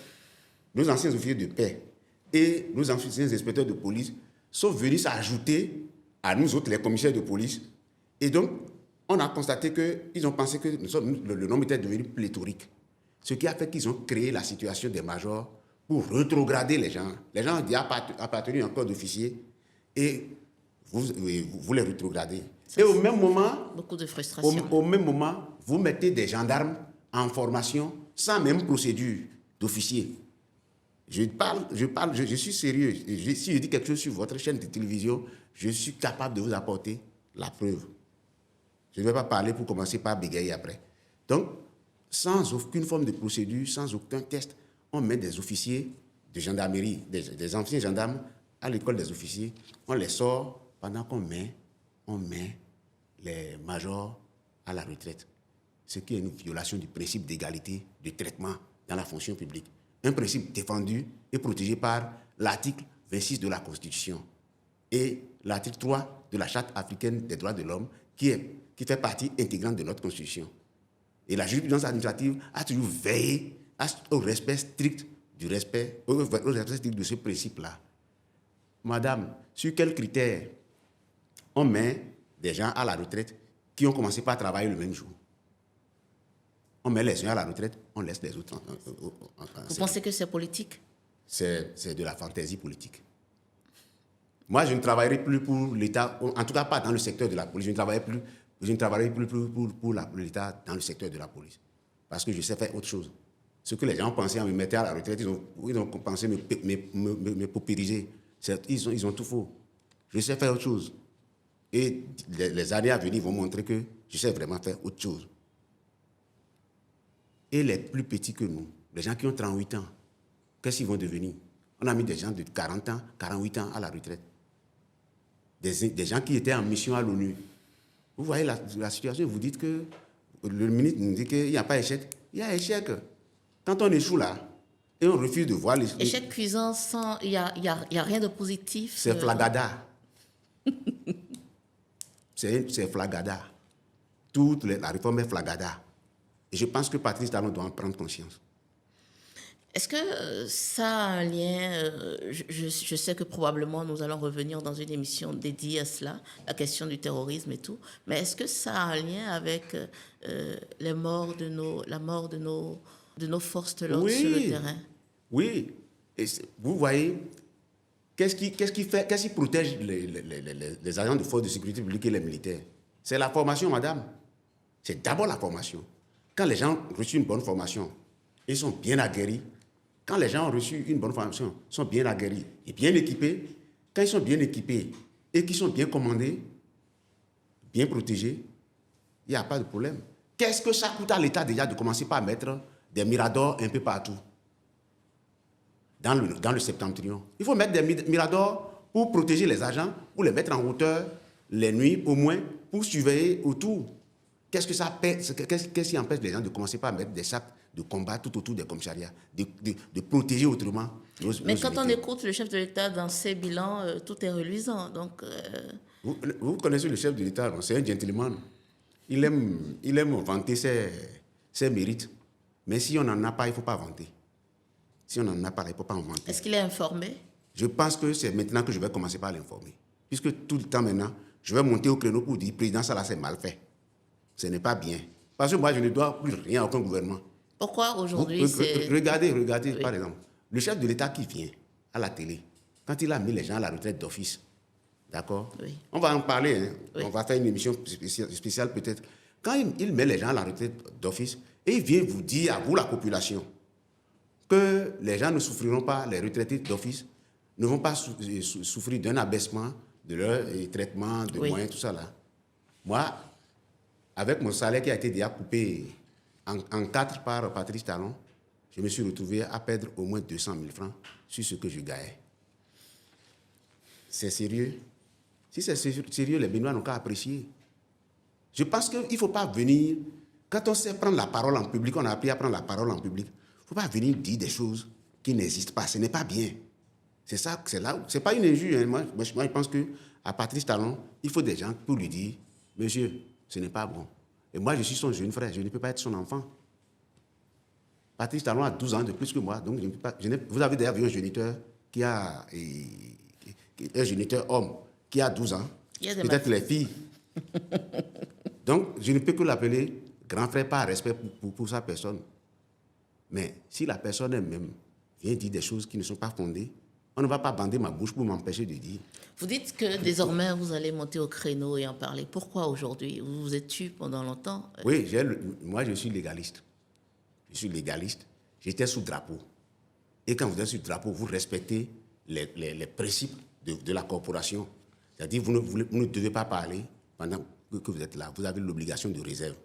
Speaker 2: et nos anciens inspecteurs de police sont venus s'ajouter à nous autres, les commissaires de police. Et donc, on a constaté qu'ils ont pensé que le nombre était devenu pléthorique. Ce qui a fait qu'ils ont créé la situation des majors pour rétrograder les gens. Les gens ont dit appartenu à un corps d'officiers et vous les rétrogradez.
Speaker 1: Ça,
Speaker 2: et au même moment,
Speaker 1: beaucoup de frustration.
Speaker 2: au même moment, vous mettez des gendarmes en formation sans même procédure d'officier. Je suis sérieux. Si je dis quelque chose sur votre chaîne de télévision, je suis capable de vous apporter la preuve. Je ne vais pas parler pour commencer par bégayer après. Donc, sans aucune forme de procédure, sans aucun test, on met des officiers de gendarmerie, des anciens gendarmes à l'école des officiers, on les sort pendant qu'on met les majors à la retraite. Ce qui est une violation du principe d'égalité de traitement dans la fonction publique. Un principe défendu et protégé par l'article 26 de la Constitution et l'article 3 de la Charte africaine des droits de l'homme qui fait partie intégrante de notre Constitution. Et la jurisprudence administrative a toujours veillé au respect strict de ce principe-là. Madame, sur quels critères on met des gens à la retraite qui ont commencé par travailler le même jour? On met les uns à la retraite, on laisse les autres.
Speaker 1: Vous pensez que c'est politique?
Speaker 2: C'est de la fantaisie politique. Moi, je ne travaillerai plus pour l'État, en tout cas pas dans le secteur de la police. Je ne travaillerai plus pour l'État dans le secteur de la police. Parce que je sais faire autre chose. Ce que les gens pensaient en me mettant à la retraite, ils ont pensé me paupériser. Ils ont tout faux. Je sais faire autre chose. Et les années à venir vont montrer que je sais vraiment faire autre chose. Et les plus petits que nous, les gens qui ont 38 ans, qu'est-ce qu'ils vont devenir? On a mis des gens de 40 ans, 48 ans à la retraite. Des gens qui étaient en mission à l'ONU. Vous voyez la situation, vous dites que le ministre nous dit qu'il n'y a pas échec. Il y a échec. Quand on échoue là, et on refuse de voir les...
Speaker 1: Échec cuisant, il n'y a rien de positif.
Speaker 2: C'est flagada. C'est flagada. La réforme est flagada. Et je pense que Patrice Talon doit en prendre conscience.
Speaker 1: Est-ce que ça a un lien, je sais que probablement nous allons revenir dans une émission dédiée à cela, la question du terrorisme et tout, mais est-ce que ça a un lien avec les morts la mort de nos forces de l'ordre sur le
Speaker 2: Oui,
Speaker 1: terrain?
Speaker 2: oui. Et vous voyez, qu'est-ce qui protège les agents de force de sécurité publique et les militaires? C'est la formation, madame. C'est d'abord la formation. Quand les gens ont reçu une bonne formation, ils sont bien aguerris. Quand les gens ont reçu une bonne formation, sont bien aguerris et bien équipés, quand ils sont bien équipés et qu'ils sont bien commandés, bien protégés, il n'y a pas de problème. Qu'est-ce que ça coûte à l'État déjà de commencer par mettre des miradors un peu partout dans le septentrion? Il faut mettre des miradors pour protéger les agents, pour les mettre en hauteur les nuits au moins, pour surveiller autour. Qu'est-ce qui empêche les gens de commencer par mettre des sacs de combat tout autour des commissariats, de protéger autrement
Speaker 1: Mais
Speaker 2: nos
Speaker 1: quand on
Speaker 2: unités?
Speaker 1: écoute le chef de l'État dans ses bilans, tout est reluisant. Donc,
Speaker 2: Vous connaissez le chef de l'État, c'est un gentleman. Il aime vanter ses mérites. Mais si on n'en a pas, il ne faut pas vanter. Si on n'en a pas, il ne faut pas en vanter.
Speaker 1: est-ce qu'il est informé?
Speaker 2: Je pense que c'est maintenant que je vais commencer par l'informer. Puisque tout le temps maintenant, je vais monter au créneau pour dire, président, ça là, c'est mal fait. Ce n'est pas bien. Parce que moi, je ne dois plus rien à aucun gouvernement.
Speaker 1: Pourquoi aujourd'hui c'est...
Speaker 2: Regardez,
Speaker 1: Oui,
Speaker 2: par exemple, le chef de l'État qui vient à la télé, quand il a mis les gens à la retraite d'office, d'accord?
Speaker 1: oui,
Speaker 2: On va en parler, hein.
Speaker 1: Oui.
Speaker 2: On va faire une émission spéciale peut-être. Quand il met les gens à la retraite d'office, et il vient vous dire, à vous la population, que les gens ne souffriront pas, les retraités d'office ne vont pas souffrir d'un abaissement de leur traitement, de
Speaker 1: oui.
Speaker 2: moyens, tout ça là. Moi, avec mon salaire qui a été déjà coupé en 4 par Patrice Talon, je me suis retrouvé à perdre au moins 200 000 francs sur ce que je gagnais. C'est sérieux. Si c'est sérieux, les Béninois n'ont qu'à apprécier. Je pense qu'il ne faut pas venir, quand on sait prendre la parole en public, on a appris à prendre la parole en public, il ne faut pas venir dire des choses qui n'existent pas. Ce n'est pas bien. C'est ça, c'est là, c'est pas une injure. Hein. Moi, je pense qu'à Patrice Talon, il faut des gens pour lui dire, monsieur, ce n'est pas bon. Et moi, je suis son jeune frère, je ne peux pas être son enfant. Patrice Talon a 12 ans de plus que moi, donc je ne peux pas. Vous avez d'ailleurs vu un géniteur qui a. Un géniteur homme qui a 12 ans,
Speaker 1: Il y a des
Speaker 2: peut-être les filles. Donc, je ne peux que l'appeler grand frère par respect pour sa personne. Mais si la personne elle-même vient dire des choses qui ne sont pas fondées, on ne va pas bander ma bouche pour m'empêcher de dire.
Speaker 1: Vous dites que désormais vous allez monter au créneau et en parler. Pourquoi aujourd'hui? Vous vous êtes tu pendant longtemps.
Speaker 2: Oui, moi je suis légaliste. Je suis légaliste. J'étais sous drapeau. Et quand vous êtes sous drapeau, vous respectez les principes de la corporation. C'est-à-dire vous ne devez pas parler pendant que vous êtes là. Vous avez l'obligation de réserve.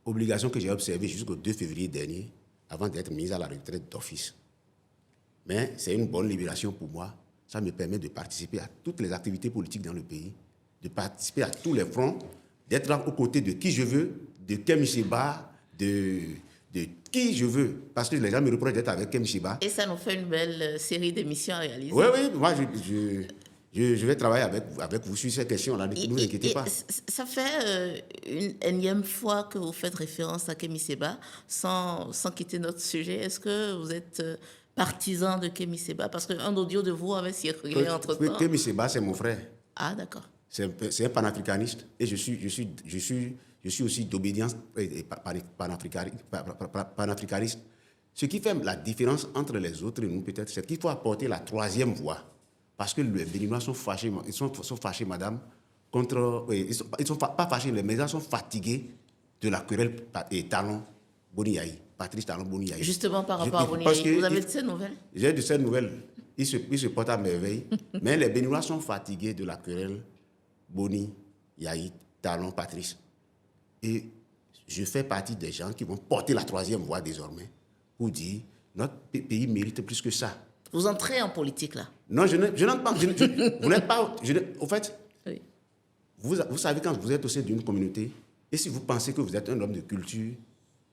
Speaker 2: Obligation que j'ai observée jusqu'au 2 février dernier, avant d'être mise à la retraite d'office. Mais c'est une bonne libération pour moi. Ça me permet de participer à toutes les activités politiques dans le pays, de participer à tous les fronts, d'être là aux côtés de qui je veux, de Kem Sheba, de qui je veux. Parce que les gens me reprochent d'être avec Kem Sheba.
Speaker 1: Et ça nous fait une belle série d'émissions à réaliser.
Speaker 2: Oui, oui, moi je vais travailler avec vous sur ces questions-là, ne vous inquiétez pas.
Speaker 1: Ça fait une énième fois que vous faites référence à Kémy Séba sans quitter notre sujet. Est-ce que vous êtes partisan de Kémy Séba? Parce qu'un audio de vous avait circulé entre-temps.
Speaker 2: Kem Sheba, c'est mon frère.
Speaker 1: Ah, d'accord.
Speaker 2: C'est un panafricaniste et je suis aussi d'obédience panafricaniste. Ce qui fait la différence entre les autres et nous, peut-être, c'est qu'il faut apporter la troisième voie. Parce que les Béninois sont fâchés, ils sont fâchés, madame, contre. Ils sont pas fâchés, mais ils sont fatigués de la querelle Talon-Boniaï, Patrice Talon-Boniaï.
Speaker 1: Justement, par rapport à Boniaï, vous avez de ces nouvelles?
Speaker 2: J'ai de ces nouvelles. Ils se portent à merveille. Mais les Béninois sont fatigués de la querelle Boni, Yahi, Talon, Patrice. Et je fais partie des gens qui vont porter la troisième voie désormais pour dire notre pays mérite plus que ça.
Speaker 1: Vous entrez en politique là?
Speaker 2: Non, je n'entre pas. Vous n'êtes pas. Au fait,
Speaker 1: Oui.
Speaker 2: vous savez, quand vous êtes au sein d'une communauté, et si vous pensez que vous êtes un homme de culture,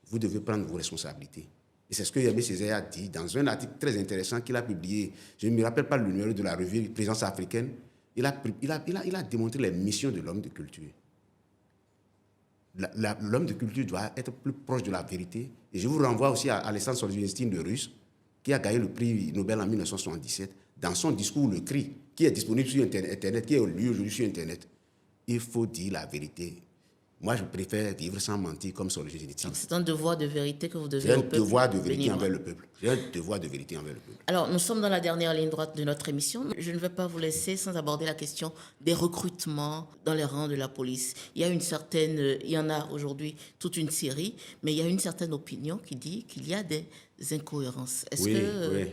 Speaker 2: vous devez prendre vos responsabilités. Et c'est ce que Yamé Césaire a dit dans un article très intéressant qu'il a publié. Je ne me rappelle pas le numéro de la revue Présence africaine. Il a démontré les missions de l'homme de culture. L'homme de culture doit être plus proche de la vérité. Et je vous renvoie aussi à Alexandre Solzhenitsyn de Russe, qui a gagné le prix Nobel en 1977. Dans son discours, le cri, qui est disponible sur Internet, qui est lu aujourd'hui sur Internet, il faut dire la vérité. Moi, je préfère vivre sans mentir comme Solzhenitsyn.
Speaker 1: C'est un devoir de vérité que vous devez
Speaker 2: J'ai un
Speaker 1: au peuple.
Speaker 2: devoir de vérité
Speaker 1: béninois.
Speaker 2: envers le peuple. J'ai un devoir de vérité envers le peuple.
Speaker 1: Alors, nous sommes dans la dernière ligne droite de notre émission. Je ne vais pas vous laisser sans aborder la question des recrutements dans les rangs de la police. Il y en a aujourd'hui toute une série, mais il y a une certaine opinion qui dit qu'il y a des incohérences. Est-ce
Speaker 2: Oui,
Speaker 1: que...
Speaker 2: oui.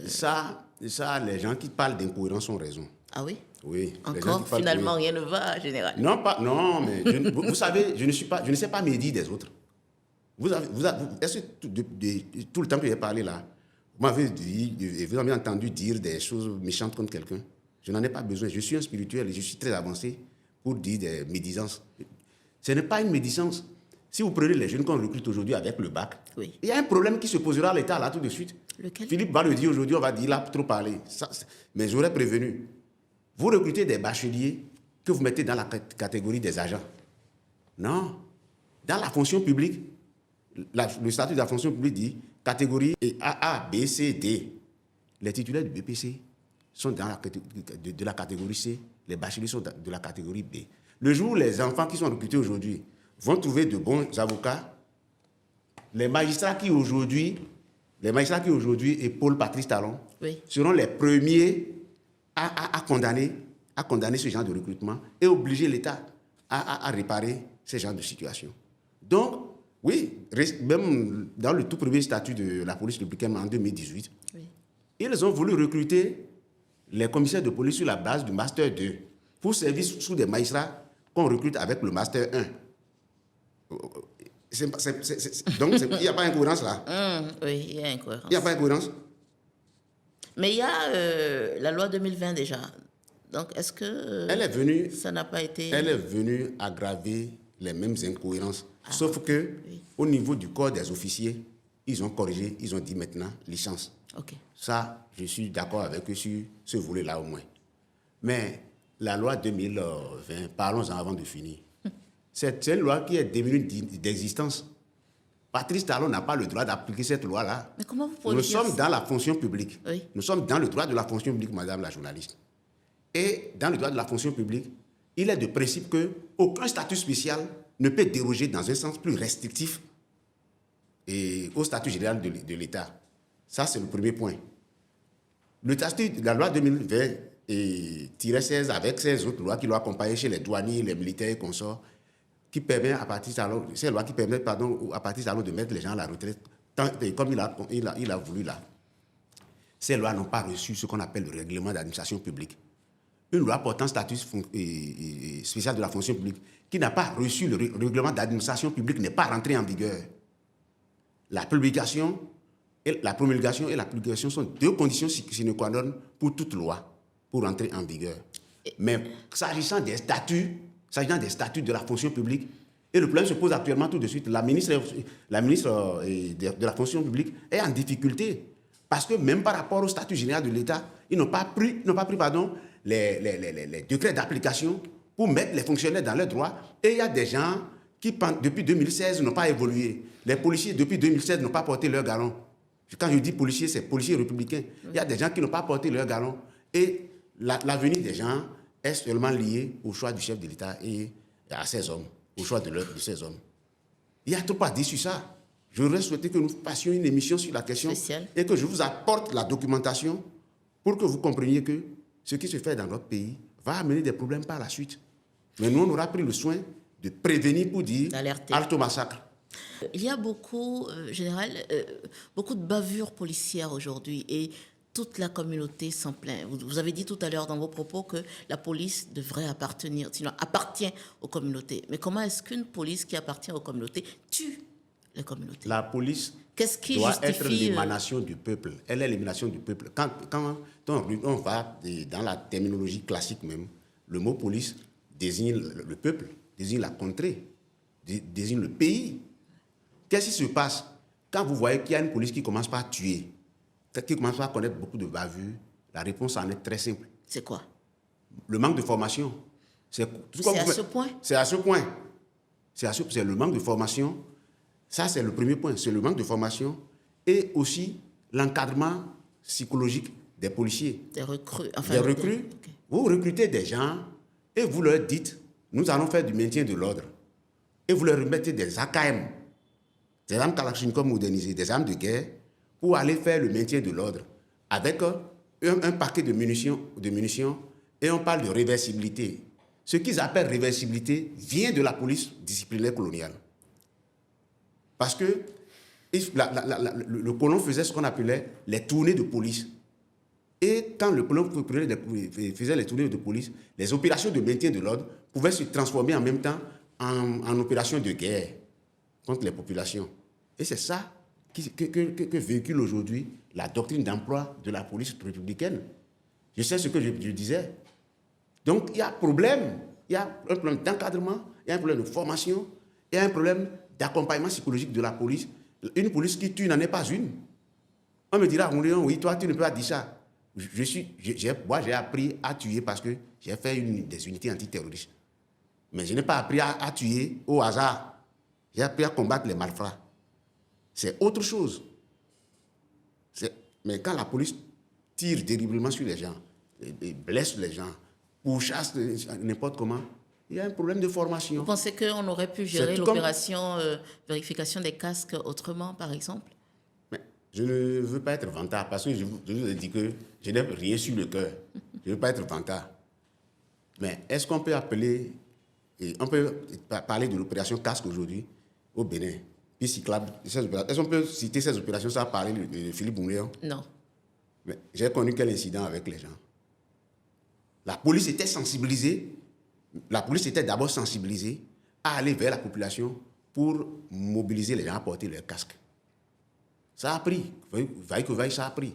Speaker 2: Ça, les gens qui parlent d'incohérence ont raison.
Speaker 1: Ah oui?
Speaker 2: Oui. Les gens
Speaker 1: Encore,
Speaker 2: qui parlent-
Speaker 1: finalement,
Speaker 2: oui.
Speaker 1: rien ne va, général.
Speaker 2: Non, mais vous savez, je ne sais pas médire des autres. Est-ce que tout le temps que j'ai parlé là, vous m'avez entendu dire des choses méchantes contre quelqu'un? Je n'en ai pas besoin. Je suis un spirituel et je suis très avancé pour dire des médisances. Ce n'est pas une médisance. Si vous prenez les jeunes qu'on recrute aujourd'hui avec le bac,
Speaker 1: Oui.
Speaker 2: il y a un problème qui se posera à l'État là tout de suite.
Speaker 1: Lequel?
Speaker 2: Philippe va le dire aujourd'hui, on va dire, il a trop parlé. Mais j'aurais prévenu. Vous recrutez des bacheliers que vous mettez dans la catégorie des agents. Non. Dans la fonction publique, le statut de la fonction publique dit catégorie A, B, C, D. Les titulaires du BPC sont dans de la catégorie C, les bacheliers sont de la catégorie B. Le jour où les enfants qui sont recrutés aujourd'hui vont trouver de bons avocats, les magistrats qui aujourd'hui épaulent Patrice Talon
Speaker 1: Oui.
Speaker 2: seront les premiers à condamner ce genre de recrutement et obliger l'État à réparer ce genre de situation. Donc, oui, même dans le tout premier statut de la police républicaine en 2018,
Speaker 1: Oui.
Speaker 2: ils ont voulu recruter les commissaires de police sur la base du Master 2 pour servir sous des magistrats qu'on recrute avec le Master 1. Donc, il n'y a pas d'incohérence là.
Speaker 1: Oui, il y a incohérence.
Speaker 2: Il n'y a pas d'incohérence.
Speaker 1: Mais il y a la loi 2020 déjà. Donc, est-ce que
Speaker 2: Elle est venue,
Speaker 1: ça n'a pas été...
Speaker 2: elle est venue aggraver les mêmes incohérences. Sauf que, au niveau du corps des officiers, ils ont corrigé, ils ont dit maintenant licence.
Speaker 1: OK.
Speaker 2: Ça, je suis d'accord avec eux sur ce volet-là au moins. Mais la loi 2020, parlons-en avant de finir. C'est une loi qui est devenue d'existence. Patrice Talon n'a pas le droit d'appliquer cette loi-là.
Speaker 1: Mais comment vous pouvez
Speaker 2: Nous
Speaker 1: dire
Speaker 2: sommes
Speaker 1: ça?
Speaker 2: dans la fonction publique.
Speaker 1: Oui.
Speaker 2: Nous sommes dans le droit de la fonction publique, madame la journaliste. Et dans le droit de la fonction publique, il est de principe qu'aucun statut spécial ne peut déroger dans un sens plus restrictif et au statut général de l'État. Ça, c'est le premier point. Le statut de la loi 2020-16 avec 16 autres lois qui l'ont accompagné chez les douaniers, les militaires et consorts, qui permet à partir ces lois qui permettent à partir de mettre les gens à la retraite comme il a voulu là. Ces lois n'ont pas reçu ce qu'on appelle le règlement d'administration publique. Une loi portant statut spécial de la fonction publique qui n'a pas reçu le règlement d'administration publique n'est pas rentrée en vigueur. La promulgation et la publication sont deux conditions sine qua non pour toute loi pour entrer en vigueur. Mais s'agissant des statuts de la fonction publique, et le problème se pose actuellement tout de suite, la ministre de la fonction publique est en difficulté parce que même par rapport au statut général de l'État, ils n'ont pas pris les décrets d'application pour mettre les fonctionnaires dans leurs droits. Et il y a des gens qui, depuis 2016, n'ont pas évolué. Les policiers, depuis 2016, n'ont pas porté leur galon. Quand je dis policiers, c'est policiers républicains. Il y a des gens qui n'ont pas porté leur galon. Et l'avenir des gens est seulement lié au choix du chef de l'État et à ses hommes, au choix de ces hommes. Il y a trop à dire sur ça. J'aurais souhaité que nous fassions une émission sur la question
Speaker 1: Spéciale.
Speaker 2: et que je vous apporte la documentation pour que vous compreniez que ce qui se fait dans notre pays va amener des problèmes par la suite. Mais nous, on aura pris le soin de prévenir pour dire
Speaker 1: D'alerter.
Speaker 2: halte au massacre.
Speaker 1: Il y a beaucoup, beaucoup de bavures policières aujourd'hui et toute la communauté s'en plaint. Vous avez dit tout à l'heure dans vos propos que la police devrait appartenir, sinon appartient aux communautés. Mais comment est-ce qu'une police qui appartient aux communautés tue les communautés?
Speaker 2: La police
Speaker 1: Qu'est-ce qui
Speaker 2: doit
Speaker 1: justifie,
Speaker 2: être l'émanation du peuple. Elle est l'émanation du peuple. Quand on va dans la terminologie classique même, le mot police désigne le peuple, désigne la contrée, désigne le pays. Qu'est-ce qui se passe quand vous voyez qu'il y a une police qui commence par tuer, qui commence par connaître beaucoup de bavures? La réponse en est très simple.
Speaker 1: C'est quoi?
Speaker 2: Le manque de formation. C'est
Speaker 1: à ce point?
Speaker 2: C'est à ce point. c'est le manque de formation. Ça, c'est le premier point. C'est le manque de formation et aussi l'encadrement psychologique des policiers.
Speaker 1: Des recrues.
Speaker 2: Des recrues. Okay. Vous recrutez des gens et vous leur dites, nous allons faire du maintien de l'ordre. Et vous leur remettez des AKM, des armes Kalachnikov modernisées, des armes de guerre, pour aller faire le maintien de l'ordre avec un paquet de munitions, et on parle de réversibilité. Ce qu'ils appellent réversibilité vient de la police disciplinaire coloniale. Parce que le colon faisait ce qu'on appelait les tournées de police. Et quand le colon faisait les tournées de police, les opérations de maintien de l'ordre pouvaient se transformer en même temps en opérations de guerre contre les populations. Et c'est ça que véhicule aujourd'hui la doctrine d'emploi de la police républicaine. Je sais ce que je disais. Donc il y a un problème. Il y a un problème d'encadrement, il y a un problème de formation, il y a un problème d'accompagnement psychologique de la police. Une police qui tue n'en est pas une. On me dira, oui, toi, tu ne peux pas dire ça. Moi, j'ai appris à tuer parce que j'ai fait des unités antiterroristes. Mais je n'ai pas appris à tuer au hasard. J'ai appris à combattre les malfrats. C'est autre chose. Mais quand la police tire terriblement sur les gens, et blesse les gens, ou chasse n'importe comment, il y a un problème de formation.
Speaker 1: Vous pensez qu'on aurait pu gérer l'opération vérification des casques autrement, par exemple?
Speaker 2: Mais je ne veux pas être vantard, parce que je vous ai dit que je n'ai rien sur le cœur. Je ne veux pas être vantard. Mais est-ce qu'on peut appeler, on peut parler de l'opération casque aujourd'hui au Bénin, puis cyclable? Est-ce qu'on peut citer ces opérations sans parler de Philippe Bouméon?
Speaker 1: Non.
Speaker 2: Mais j'ai connu quel incident avec les gens? La police était sensibilisée. La police était d'abord sensibilisée à aller vers la population pour mobiliser les gens à porter leur casque. Ça a pris. Vaille que vaille, ça a pris.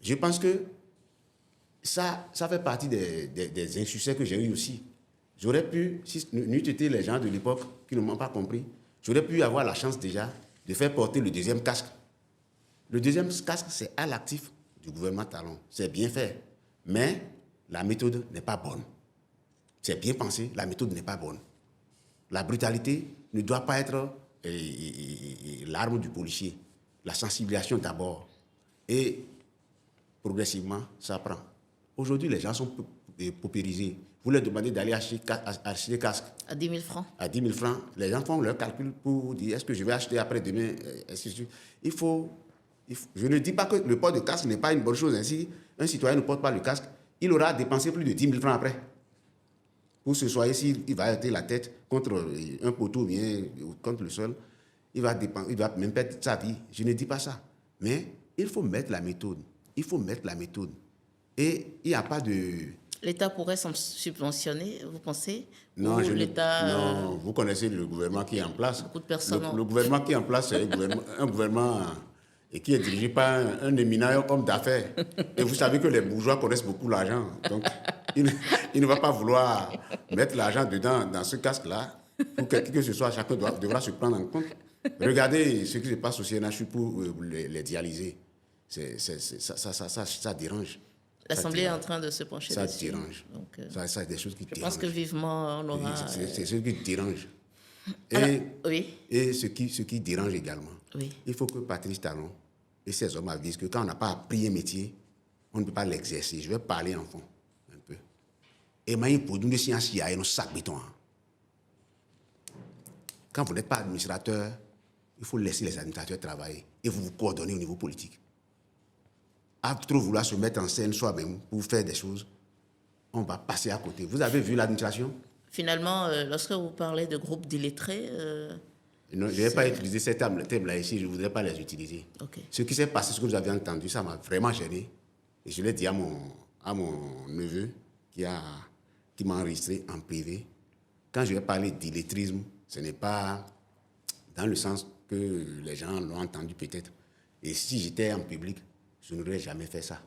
Speaker 2: Je pense que ça fait partie des insuccès que j'ai eu aussi. J'aurais pu, si n'eût été les gens de l'époque qui ne m'ont pas compris, j'aurais pu avoir la chance déjà de faire porter le deuxième casque. Le deuxième casque, c'est à l'actif du gouvernement Talon. C'est bien fait. Mais la méthode n'est pas bonne. C'est bien pensé, la méthode n'est pas bonne. La brutalité ne doit pas être l'arme du policier. La sensibilisation d'abord. Et progressivement, ça prend. Aujourd'hui, les gens sont paupérisés. Vous leur demandez d'aller acheter des casques.
Speaker 1: À 10 000 francs.
Speaker 2: À 10 000 francs. Les gens font leur calcul pour dire est-ce que je vais acheter après-demain. Je ne dis pas que le port de casque n'est pas une bonne chose. Si un citoyen ne porte pas le casque, il aura dépensé plus de 10 000 francs après. Pour se soigner, s'il va heurter la tête contre un poteau bien contre le sol, il va même perdre sa vie. Je ne dis pas ça. Mais il faut mettre la méthode. Il faut mettre la méthode. Et il n'y a pas de...
Speaker 1: L'État pourrait subventionner, vous pensez?
Speaker 2: Non, non, vous connaissez le gouvernement qui est en place.
Speaker 1: Beaucoup de personnes.
Speaker 2: Le gouvernement qui est en place, c'est un gouvernement qui est dirigé par un éminent homme d'affaires. Et vous savez que les bourgeois connaissent beaucoup l'argent. Donc, il ne va pas vouloir mettre l'argent dedans, dans ce casque-là, pour que ce soit, chacun devra se prendre en compte. Regardez ce qui se passe au CNHU pour les dialyser. Ça dérange.
Speaker 1: L'Assemblée est en train de se pencher
Speaker 2: ça
Speaker 1: dessus.
Speaker 2: Dérange.
Speaker 1: Donc,
Speaker 2: ça c'est des choses qui
Speaker 1: je
Speaker 2: dérangent.
Speaker 1: pense que vivement, on aura...
Speaker 2: C'est ce qui dérange.
Speaker 1: Oui.
Speaker 2: Et ce qui dérange également.
Speaker 1: Oui.
Speaker 2: Il faut que Patrice Talon et ses hommes avisent que quand on n'a pas appris un métier, on ne peut pas l'exercer. Je vais parler en fond, un peu. Et maintenant, pour nous, les sciences, il y a un sac béton. Quand vous n'êtes pas administrateur, il faut laisser les administrateurs travailler et vous vous coordonner au niveau politique. À trop vouloir se mettre en scène soi-même pour faire des choses, on va passer à côté. Vous avez vu l'administration?
Speaker 1: Finalement, lorsque vous parlez de groupes d'illettrés...
Speaker 2: non, je ne vais pas utiliser ces termes-là ici, je ne voudrais pas les utiliser.
Speaker 1: Okay.
Speaker 2: Ce qui s'est passé, ce que vous avez entendu, ça m'a vraiment gêné. Et je l'ai dit à mon neveu qui m'a enregistré en privé. Quand je vais parler d'illettrisme, ce n'est pas dans le sens que les gens l'ont entendu peut-être. Et si j'étais en public, je n'aurais jamais fait ça.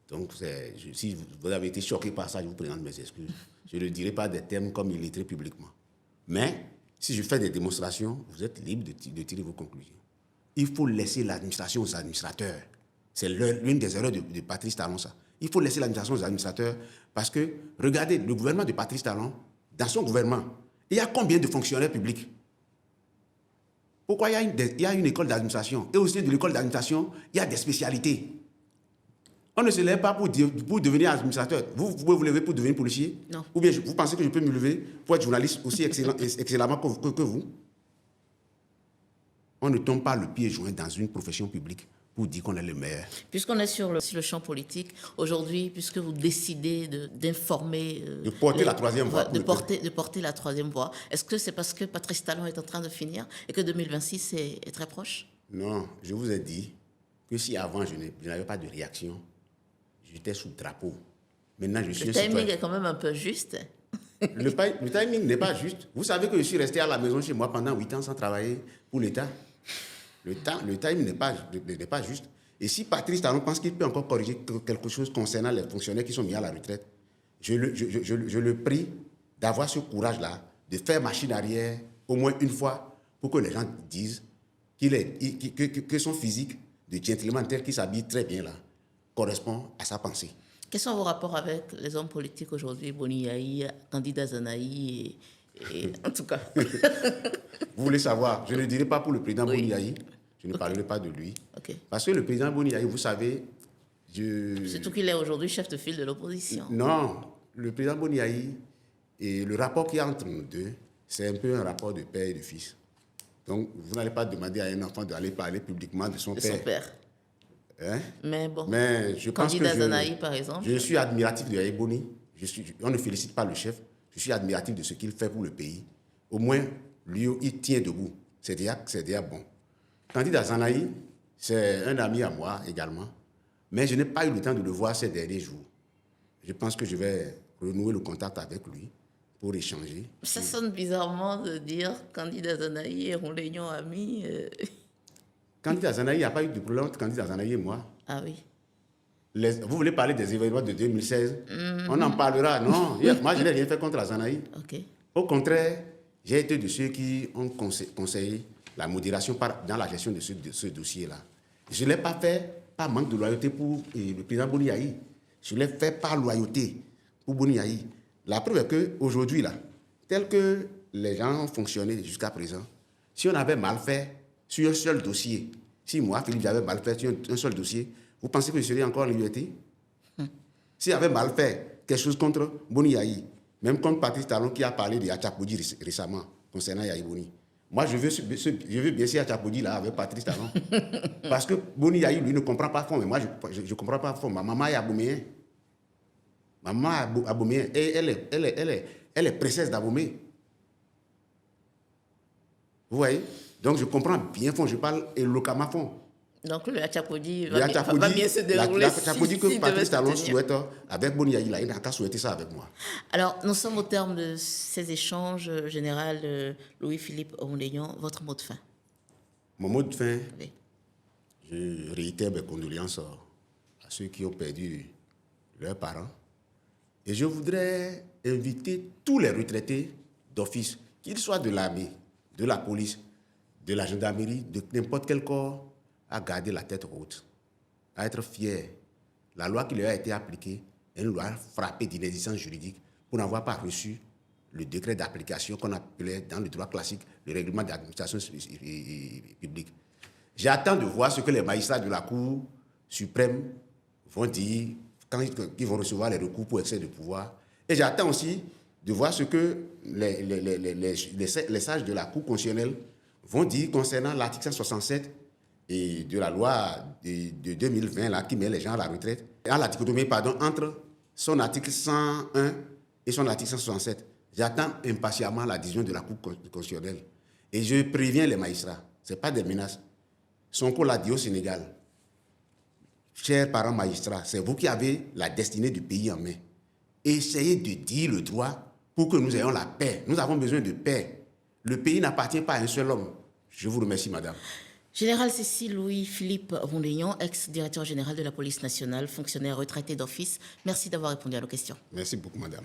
Speaker 2: Donc, si vous avez été choqué par ça, je vous présente mes excuses. Je ne dirai pas des termes comme illettré publiquement. Mais, si je fais des démonstrations, vous êtes libre de tirer vos conclusions. Il faut laisser l'administration aux administrateurs. C'est l'une des erreurs de Patrice Talon, ça. Il faut laisser l'administration aux administrateurs parce que, regardez, le gouvernement de Patrice Talon, dans son gouvernement, Il y a combien de fonctionnaires publics? Pourquoi il y a une école d'administration? Et aussi de l'école d'administration, il y a des spécialités. On ne se lève pas pour devenir administrateur. Vous pouvez vous lever pour devenir policier?
Speaker 1: Non.
Speaker 2: Ou bien vous pensez que je peux me lever pour être journaliste aussi excellemment que vous? On ne tombe pas le pied joint dans une profession publique pour dire qu'on est le meilleur.
Speaker 1: Puisqu'on est sur le champ politique, aujourd'hui, puisque vous décidez d'informer...
Speaker 2: de porter la troisième voie.
Speaker 1: De porter la troisième voie, est-ce que c'est parce que Patrice Talon est en train de finir et que 2026 est très proche?
Speaker 2: Non, je vous ai dit que si avant je n'avais pas de réaction, j'étais sous drapeau. Maintenant, je suis
Speaker 1: Le timing est quand même un peu juste.
Speaker 2: Le timing n'est pas juste. Vous savez que je suis resté à la maison chez moi pendant 8 ans sans travailler pour l'État. Le timing n'est pas juste. Et si Patrice Talon pense qu'il peut encore corriger quelque chose concernant les fonctionnaires qui sont mis à la retraite, je le prie d'avoir ce courage-là, de faire machine arrière au moins une fois pour que les gens disent que son physique de gentleman tel qu'il s'habille très bien là correspond à sa pensée.
Speaker 1: Quels sont vos rapports avec les hommes politiques aujourd'hui, Boni Yayi, Candidat Zanaï et en tout cas
Speaker 2: Vous voulez savoir? Je ne dirai pas pour le président
Speaker 1: Oui.
Speaker 2: Boni Yayi, je ne parlerai pas de lui.
Speaker 1: Ok.
Speaker 2: Parce que le président Boni Yayi, vous savez,
Speaker 1: Surtout qu'il est aujourd'hui chef de file de l'opposition.
Speaker 2: Non, le président Boni Yayi et le rapport qu'il y a entre nous deux, c'est un peu un rapport de père et de fils. Donc, vous n'allez pas demander à un enfant d'aller parler publiquement de son
Speaker 1: De
Speaker 2: père.
Speaker 1: son père.
Speaker 2: Hein?
Speaker 1: Mais bon,
Speaker 2: Mais je pense que
Speaker 1: Candidat Zanaï, par exemple.
Speaker 2: je suis admiratif de Yayi Boni. On ne félicite pas le chef. Je suis admiratif de ce qu'il fait pour le pays. Au moins, lui, il tient debout. C'est déjà bon. Candidat Zanaï, c'est un ami à moi également. Mais je n'ai pas eu le temps de le voir ces derniers jours. Je pense que je vais renouer le contact avec lui pour échanger.
Speaker 1: Ça sonne bizarrement de dire Candidat Zanaï et Ronléignon amis.
Speaker 2: Candidat Zanaï, il n'y a pas eu de problème entre Candidat Zanaï et moi.
Speaker 1: Ah oui.
Speaker 2: Vous voulez parler des événements de 2016? On en parlera, non? Moi, je n'ai rien fait contre Zanaï.
Speaker 1: Ok.
Speaker 2: Au contraire, j'ai été de ceux qui ont conseillé la modération dans la gestion de ce dossier-là. Je ne l'ai pas fait par manque de loyauté pour le président Boni Yayi. Je l'ai fait par loyauté pour Boni Yayi. La preuve est qu'aujourd'hui, là, tel que les gens ont fonctionné jusqu'à présent, si on avait mal fait sur un seul dossier, si moi, Philippe, j'avais mal fait sur un seul dossier, vous pensez que je serais encore en liberté? Si j'avais mal fait quelque chose contre Boni Yayi, même contre Patrice Talon qui a parlé de Yachapodi récemment concernant Yayi Boni, moi, je veux bien ce Yachapodi là avec Patrice Talon. Parce que Boni Yayi, lui, ne comprend pas fond, mais moi, je ne comprends pas fond. Ma maman est aboméen. Maman est aboméen. Et elle est princesse d'Abomey. Vous voyez? Donc, je comprends bien fond, je parle éloquemment fond.
Speaker 1: Donc, le Hachapodi va bien se dérouler.
Speaker 2: Le Hachapodi que Patrice Talon souhaite avec Boni Yayi, il n'a qu'à souhaiter ça avec moi.
Speaker 1: Alors, nous sommes au terme de ces échanges, général Louis-Philippe Ronléignon. Votre mot de fin?
Speaker 2: Mon mot de fin,
Speaker 1: Oui.
Speaker 2: je réitère mes condoléances à ceux qui ont perdu leurs parents. Et je voudrais inviter tous les retraités d'office, qu'ils soient de l'armée, de la police, de la gendarmerie, de n'importe quel corps, à garder la tête haute, à être fiers. La loi qui leur a été appliquée est une loi frappée d'inexistence juridique pour n'avoir pas reçu le décret d'application qu'on appelait dans le droit classique le règlement d'administration publique. J'attends de voir ce que les magistrats de la Cour suprême vont dire quand ils vont recevoir les recours pour excès de pouvoir. Et j'attends aussi de voir ce que les sages de la Cour constitutionnelle vont dire concernant l'article 167 et de la loi de 2020 là, qui met les gens à la retraite, à la dichotomie entre son article 101 et son article 167. J'attends impatiemment la décision de la Cour constitutionnelle. Et je préviens les magistrats, ce n'est pas des menaces. Sonko l'a dit au Sénégal. Chers parents magistrats, c'est vous qui avez la destinée du pays en main. Essayez de dire le droit pour que nous ayons la paix. Nous avons besoin de paix. Le pays n'appartient pas à un seul homme. Je vous remercie, madame.
Speaker 1: Général Cécile Louis-Philippe Ronléignon, ex-directeur général de la police nationale, fonctionnaire retraité d'office, merci d'avoir répondu à nos questions.
Speaker 2: Merci beaucoup, madame.